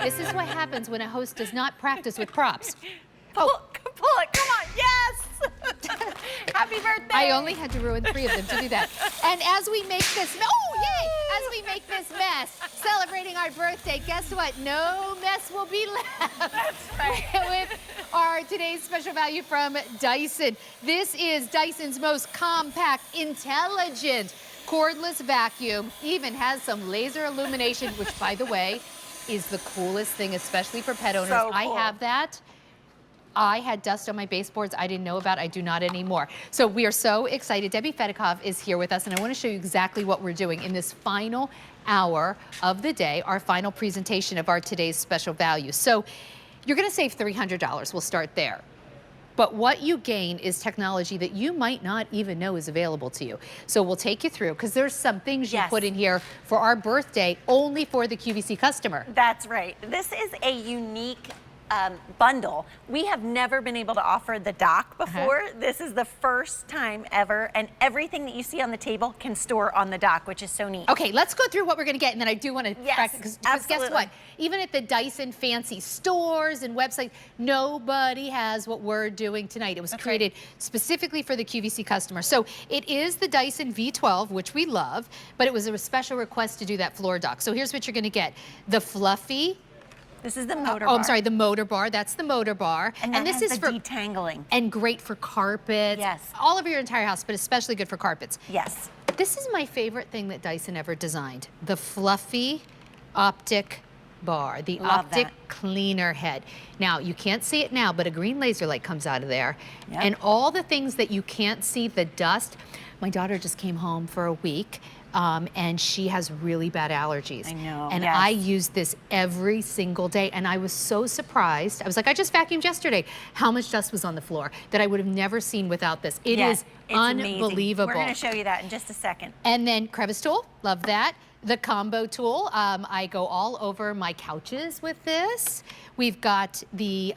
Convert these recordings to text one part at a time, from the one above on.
This is what happens when a host does not practice with props. Pull it, come on, yes! Happy birthday! I only had to ruin 3 of them to do that. And as we make this, oh yay! As we make this mess, celebrating our birthday, guess what? No mess will be left. That's right. With our today's special value from Dyson. This is Dyson's most compact, intelligent, cordless vacuum. Even has some laser illumination, which, by the way, is the coolest thing, especially for pet owners. So cool. I have that. I had dust on my baseboards I didn't know about. I do not anymore. So we are so excited. Debbie Fedikov is here with us, and I want to show you exactly what we're doing in this final hour of the day, our final presentation of our today's special value. So you're going to save $300. We'll start there. But what you gain is technology that you might not even know is available to you. So we'll take you through, because there's some things you put in here for our birthday only for the QVC customer. That's right. This is a unique bundle. We have never been able to offer the dock before. This is the first time ever, and everything that you see on the table can store on the dock, which is so neat. Okay, let's go through what we're going to get, and then I do want to practice, because guess what? Even at the Dyson fancy stores and websites, nobody has what we're doing tonight. It was created specifically for the QVC customer. So it is the Dyson V12, which we love, but it was a special request to do that floor dock. So here's what you're going to get. The Fluffy. This is the Motorbar. Oh, I'm sorry, the Motorbar. That's the Motorbar. And this is for detangling. And great for carpets. Yes. All over your entire house, but especially good for carpets. Yes. This is my favorite thing that Dyson ever designed. The Fluffy Optic bar, the optic cleaner head. Now, you can't see it now, but a green laser light comes out of there. Yep. And all the things that you can't see, the dust. My daughter just came home for a week. And she has really bad allergies. I know. And I use this every single day. And I was so surprised. I was like, I just vacuumed yesterday. How much dust was on the floor that I would have never seen without this. It is unbelievable. We're going to show you that in just a second. And then crevice tool, love that. The combo tool, I go all over my couches with this. We've got the,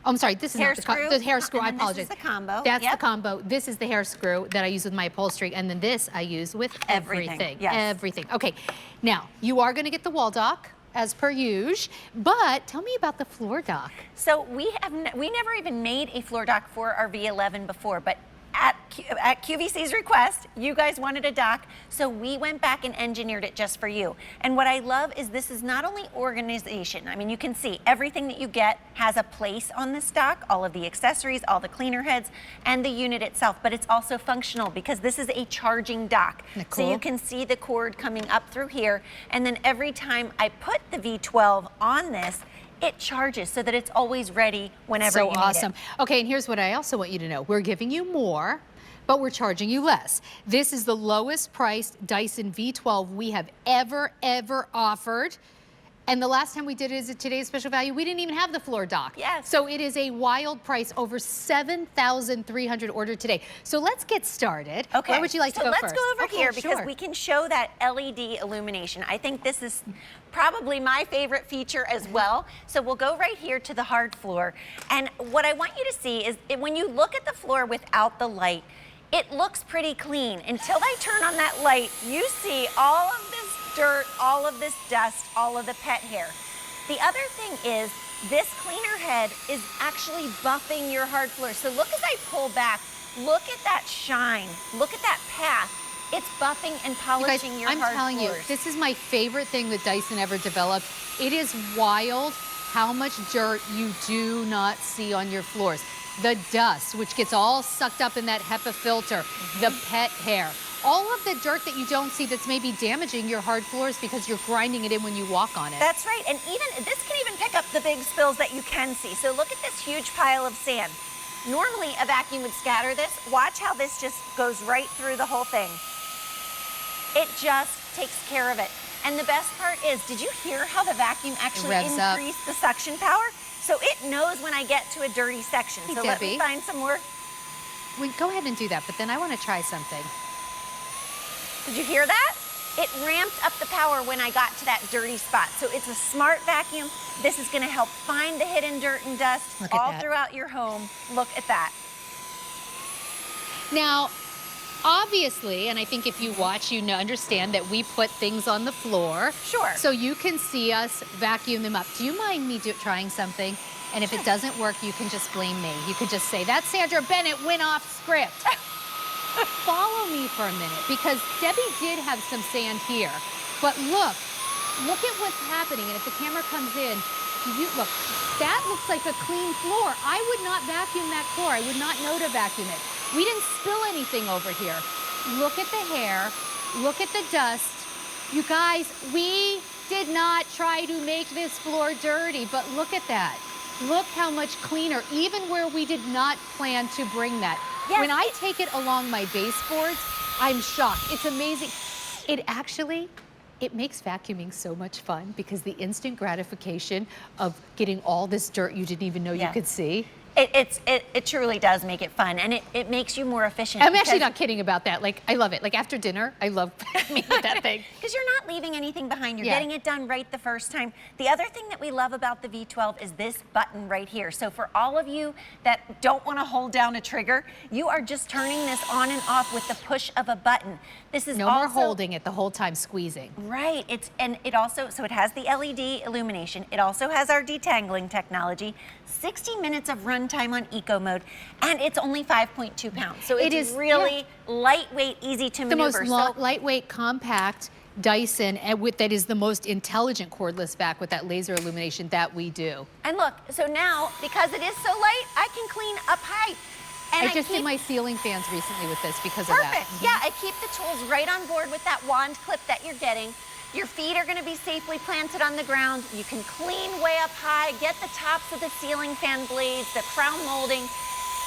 I'm sorry, this is not the hair screw. I apologize. This is the combo. That's the combo. This is the hair screw that I use with my upholstery, and then this I use with everything. Everything. Okay, now you are going to get the wall dock as per usual, but tell me about the floor dock. So we never even made a floor dock for our V11 before, but at QVC's request, you guys wanted a dock, so we went back and engineered it just for you. And what I love is this is not only organization. I mean, you can see everything that you get has a place on this dock, all of the accessories, all the cleaner heads, and the unit itself, but it's also functional because this is a charging dock. Cool? So you can see the cord coming up through here, and then every time I put the V12 on this, it charges so that it's always ready whenever you need it. So awesome. Okay, and here's what I also want you to know. We're giving you more, but we're charging you less. This is the lowest priced Dyson V12 we have ever offered. And the last time we did it as a today's special value, we didn't even have the floor dock. Yes. So it is a wild price, over 7,300 ordered today. So let's get started. Okay. Where would you like to go first? Let's go over here because we can show that LED illumination. I think this is probably my favorite feature as well. So we'll go right here to the hard floor. And what I want you to see is when you look at the floor without the light, it looks pretty clean. Until I turn on that light, you see all of this dirt, all of this dust, all of the pet hair. The other thing is this cleaner head is actually buffing your hard floor. So look as I pull back, look at that shine, look at that path. It's buffing and polishing your hard floors. I'm telling you, this is my favorite thing that Dyson ever developed. It is wild how much dirt you do not see on your floors. The dust, which gets all sucked up in that HEPA filter, the pet hair, all of the dirt that you don't see that's maybe damaging your hard floors because you're grinding it in when you walk on it. That's right, and this can even pick up the big spills that you can see. So look at this huge pile of sand. Normally a vacuum would scatter this. Watch how this just goes right through the whole thing. It just takes care of it. And the best part is, did you hear how the vacuum actually increased the suction power? So it knows when I get to a dirty section. Hey, so Debbie, let me find some more. Go ahead and do that, but then I want to try something. Did you hear that? It ramped up the power when I got to that dirty spot. So it's a smart vacuum. This is going to help find the hidden dirt and dust all throughout your home. Look at that. Now, obviously, and I think if you watch, you understand that we put things on the floor. Sure. So you can see us vacuum them up. Do you mind me trying something? And if it doesn't work, you can just blame me. You could just say, that Sandra Bennett went off script. Follow me for a minute, because Debbie did have some sand here. But look at what's happening. And if the camera comes in, look, that looks like a clean floor. I would not vacuum that floor. I would not know to vacuum it. We didn't spill anything over here. Look at the hair. Look at the dust. You guys, we did not try to make this floor dirty, but look at that. Look how much cleaner, even where we did not plan to bring that. Yes. When I take it along my baseboards, I'm shocked. It's amazing. It makes vacuuming so much fun, because the instant gratification of getting all this dirt you didn't even know you could see. It truly does make it fun, and it makes you more efficient. I'm actually not kidding about that. Like, I love it. Like, after dinner, I love vacuuming with that thing. Because you're not leaving anything behind. You're getting it done right the first time. The other thing that we love about the V12 is this button right here. So for all of you that don't want to hold down a trigger, you are just turning this on and off with the push of a button. This is no more holding it the whole time, squeezing. Right. It also has the LED illumination. It also has our detangling technology, 60 minutes of runtime on eco mode, and it's only 5.2 pounds. So it is really lightweight, easy to maneuver. The most lightweight, compact Dyson, and that is the most intelligent cordless vac with that laser illumination that we do. And look, so now, because it is so light, I can clean up high. And I just did my ceiling fans recently with this because of that. Perfect. Yeah, I keep the tools right on board with that wand clip that you're getting. Your feet are going to be safely planted on the ground. You can clean way up high, get the tops of the ceiling fan blades, the crown molding,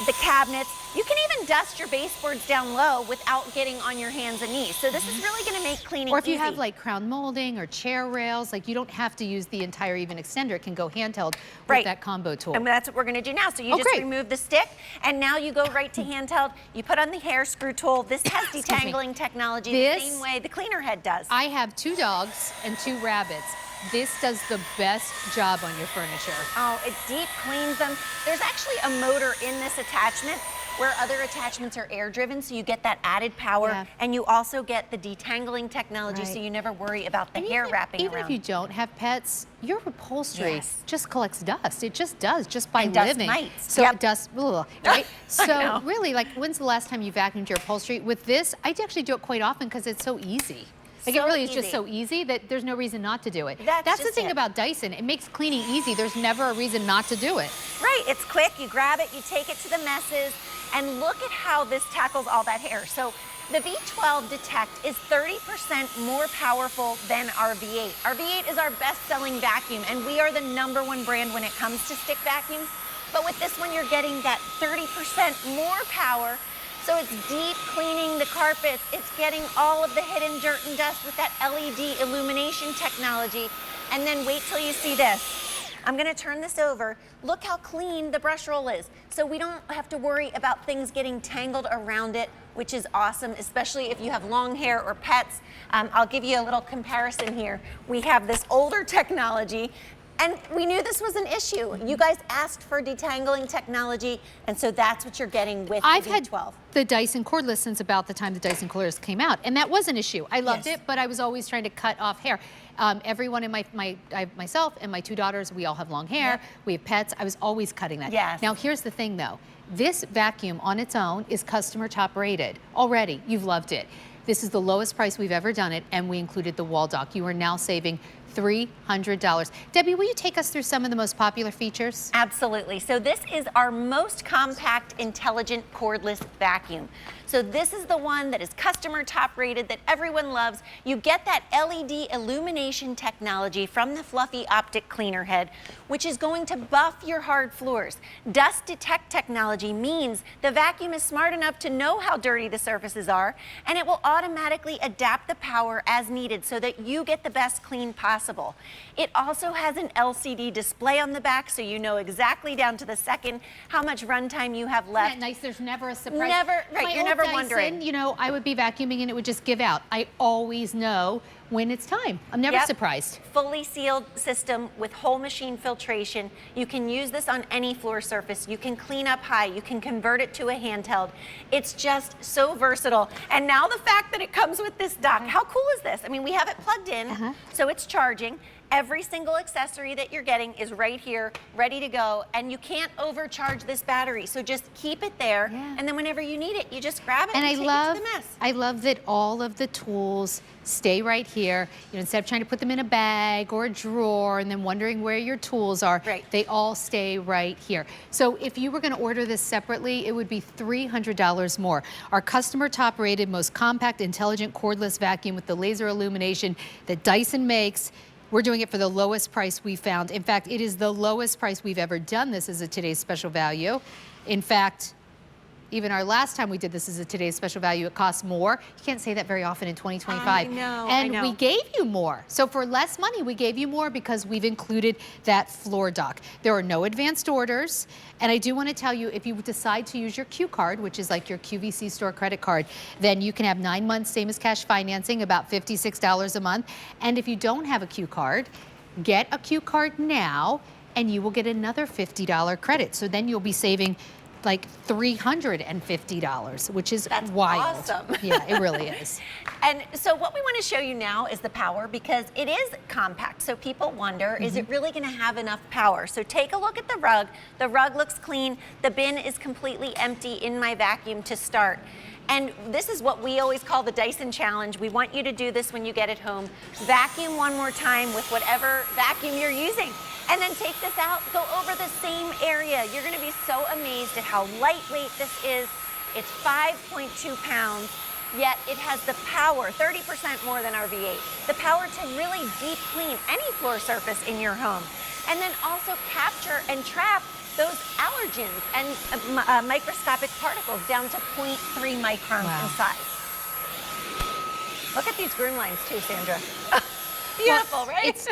the cabinets. You can even dust your baseboards down low without getting on your hands and knees. So this is really going to make cleaning easy. Or if you have like crown molding or chair rails, like you don't have to use the entire even extender. It can go handheld with that combo tool. And that's what we're going to do now. So you just remove the stick, and now you go right to handheld. You put on the hair screw tool. This has detangling technology the same way the cleaner head does. I have 2 dogs and 2 rabbits. This does the best job on your furniture. Oh, it deep cleans them. There's actually a motor in this attachment, where other attachments are air driven, so you get that added power, and you also get the detangling technology, so you never worry about the hair wrapping around. Even if you don't have pets, your upholstery just collects dust. It just does, just by living. Dust mites. So dust, right? So really, like, when's the last time you vacuumed your upholstery? With this, I actually do it quite often because it's so easy. Like, it really is just so easy that there's no reason not to do it. That's the thing about Dyson. It makes cleaning easy. There's never a reason not to do it. Right, it's quick. You grab it, you take it to the messes, and look at how this tackles all that hair. So the V12 Detect is 30% more powerful than our V8. Our V8 is our best-selling vacuum, and we are the #1 brand when it comes to stick vacuums. But with this one, you're getting that 30% more power. So it's deep cleaning the carpets. It's getting all of the hidden dirt and dust with that LED illumination technology. And then wait till you see this. I'm gonna turn this over. Look how clean the brush roll is. So we don't have to worry about things getting tangled around it, which is awesome, especially if you have long hair or pets. I'll give you a little comparison here. We have this older technology, and we knew this was an issue. You guys asked for detangling technology, and so that's what you're getting with the V12. I've had the Dyson cordless since about the time the Dyson Cordless came out, and that was an issue. I loved it, but I was always trying to cut off hair. Everyone in myself and my 2 daughters, we all have long hair. We have pets. I was always cutting that. Now, here's the thing, though. This vacuum on its own is customer top rated. Already, you've loved it. This is the lowest price we've ever done it, and we included the wall dock. You are now saving $300. Debbie, will you take us through some of the most popular features? Absolutely. So this is our most compact, intelligent cordless vacuum. So this is the one that is customer top rated, that everyone loves. You get that LED illumination technology from the Fluffy Optic cleaner head, which is going to buff your hard floors. Dust detect technology means the vacuum is smart enough to know how dirty the surfaces are, and it will automatically adapt the power as needed so that you get the best clean possible. It also has an LCD display on the back, so you know exactly down to the second how much runtime you have left. Isn't that nice? There's never a surprise. Never, right, you're never Dyson, wondering. You know, I would be vacuuming and it would just give out. I always know when it's time. I'm never Yep. surprised. Fully sealed system with whole machine filtration. You can use this on any floor surface. You can clean up high. You can convert it to a handheld. It's just so versatile. And now the fact that it comes with this dock, how cool is this? I mean, we have it plugged in, so it's charging. Every single accessory that you're getting is right here, ready to go, and you can't overcharge this battery. So just keep it there, and then whenever you need it, you just grab it and take it to the mess. I love that all of the tools stay right here. You know, instead of trying to put them in a bag or a drawer and then wondering where your tools are, they all stay right here. So if you were going to order this separately, it would be $300 more. Our customer top rated, most compact, intelligent cordless vacuum with the laser illumination that Dyson makes. We're doing it for the lowest price we found. In fact, it is the lowest price we've ever done this as a today's special value. In fact, even our last time we did this as a today's special value, it costs more. You can't say that very often in 2025. I know, and we gave you more. So for less money, we gave you more because we've included that floor dock. There are no advanced orders. And I do want to tell you, if you decide to use your Q card, which is like your QVC store credit card, then you can have 9 months, same as cash financing, about $56 a month. And if you don't have a Q card, get a Q card now, and you will get another $50 credit. So then you'll be saving like $350, which is wild. Awesome. Yeah, it really is. And so what we want to show you now is the power, because it is compact. So people wonder, is it really going to have enough power? So take a look at the rug. The rug looks clean. The bin is completely empty in my vacuum to start. And this is what we always call the Dyson challenge. We want you to do this when you get it home. Vacuum one more time with whatever vacuum you're using. And then take this out, go over the same area. You're gonna be so amazed at how lightweight this is. It's 5.2 pounds, yet it has the power, 30% more than our V8, the power to really deep clean any floor surface in your home. And then also capture and trap those allergens and microscopic particles down to 0.3 microns in size. Look at these groom lines too, Sandra. Beautiful, right?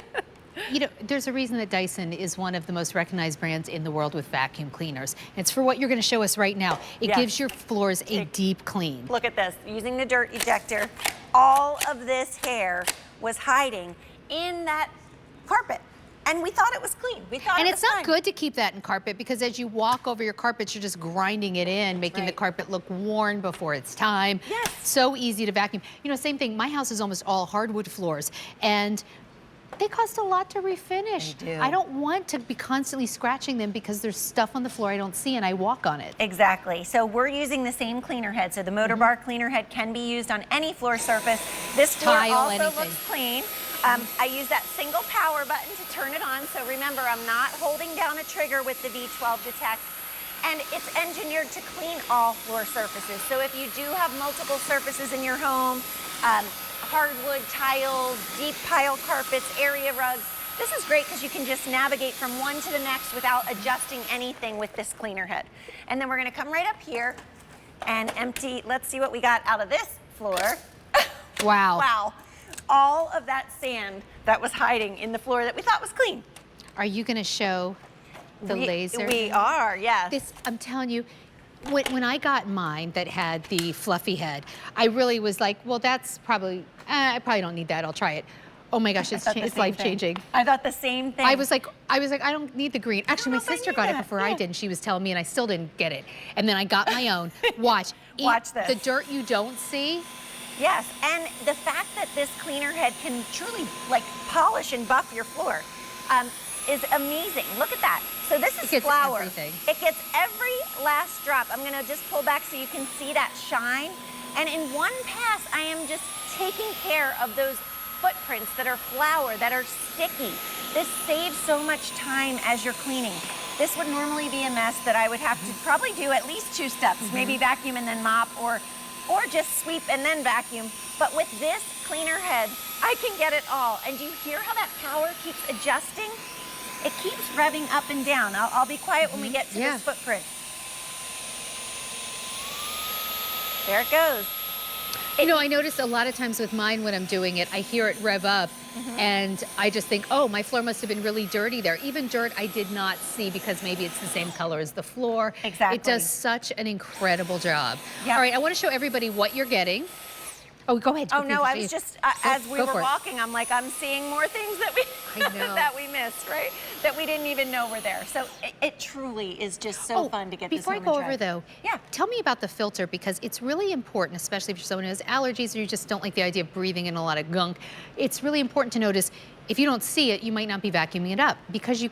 You know, there's a reason that Dyson is one of the most recognized brands in the world with vacuum cleaners. It's for what you're going to show us right now. It gives your floors a deep clean. Look at this. Using the dirt ejector, all of this hair was hiding in that carpet. And we thought it was clean. We thought and it it's was not fine. good to keep that in carpet, because as you walk over your carpets, you're just grinding it in, making the carpet look worn before it's time. Yes. So easy to vacuum. You know, same thing. My house is almost all hardwood floors, and they cost a lot to refinish. They do. I don't want to be constantly scratching them because there's stuff on the floor I don't see and I walk on it. Exactly. So we're using the same cleaner head. So the Motorbar cleaner head can be used on any floor surface. This floor Tile, also anything. looks clean. I use that single power button to turn it on. So remember, I'm not holding down a trigger with the V12 detect. And it's engineered to clean all floor surfaces. So if you do have multiple surfaces in your home, hardwood tiles, deep pile carpets, area rugs, this is great because you can just navigate from one to the next without adjusting anything with this cleaner head. And then we're going to come right up here and empty. Let's see what we got out of this floor. Wow. Wow. All of that sand that was hiding in the floor that we thought was clean. Are you going to show the laser? We are, yes. This, I'm telling you, when I got mine that had the fluffy head, I really was like, well, that's probably, I probably don't need that. I'll try it. Oh my gosh, it's life-changing. I thought the same thing. I was like, I don't need the green. Actually, my sister got it before I Yeah. did, and she was telling me, and I still didn't get it. And then I got my own. Watch. Watch this. The dirt you don't see. Yes, and the fact that this cleaner head can truly like polish and buff your floor is amazing. Look at that. So this is flour. Everything. It gets every last drop. I'm gonna just pull back so you can see that shine. And in one pass, I am just taking care of those footprints that are flour, that are sticky. This saves so much time as you're cleaning. This would normally be a mess that I would have to probably do at least 2 steps, maybe vacuum and then mop, or just sweep and then vacuum. But with this cleaner head, I can get it all. And do you hear how that power keeps adjusting? It keeps revving up and down. I'll be quiet when we get to this footprint. There it goes. You know, I notice a lot of times with mine when I'm doing it, I hear it rev up, and I just think, oh, my floor must have been really dirty there. Even dirt I did not see because maybe it's the same color as the floor. Exactly. It does such an incredible job. Yep. All right, I want to show everybody what you're getting. Oh, go ahead. Oh no, I was just as we go were for it. walking, I'm like, I'm seeing more things that we I know. that we missed, right? That we didn't even know were there. So it truly is just so fun to get this before I home go and over try. though, Yeah. tell me about the filter, because it's really important, especially if you're someone who has allergies or you just don't like the idea of breathing in a lot of gunk. It's really important to notice if you don't see it, you might not be vacuuming it up, because you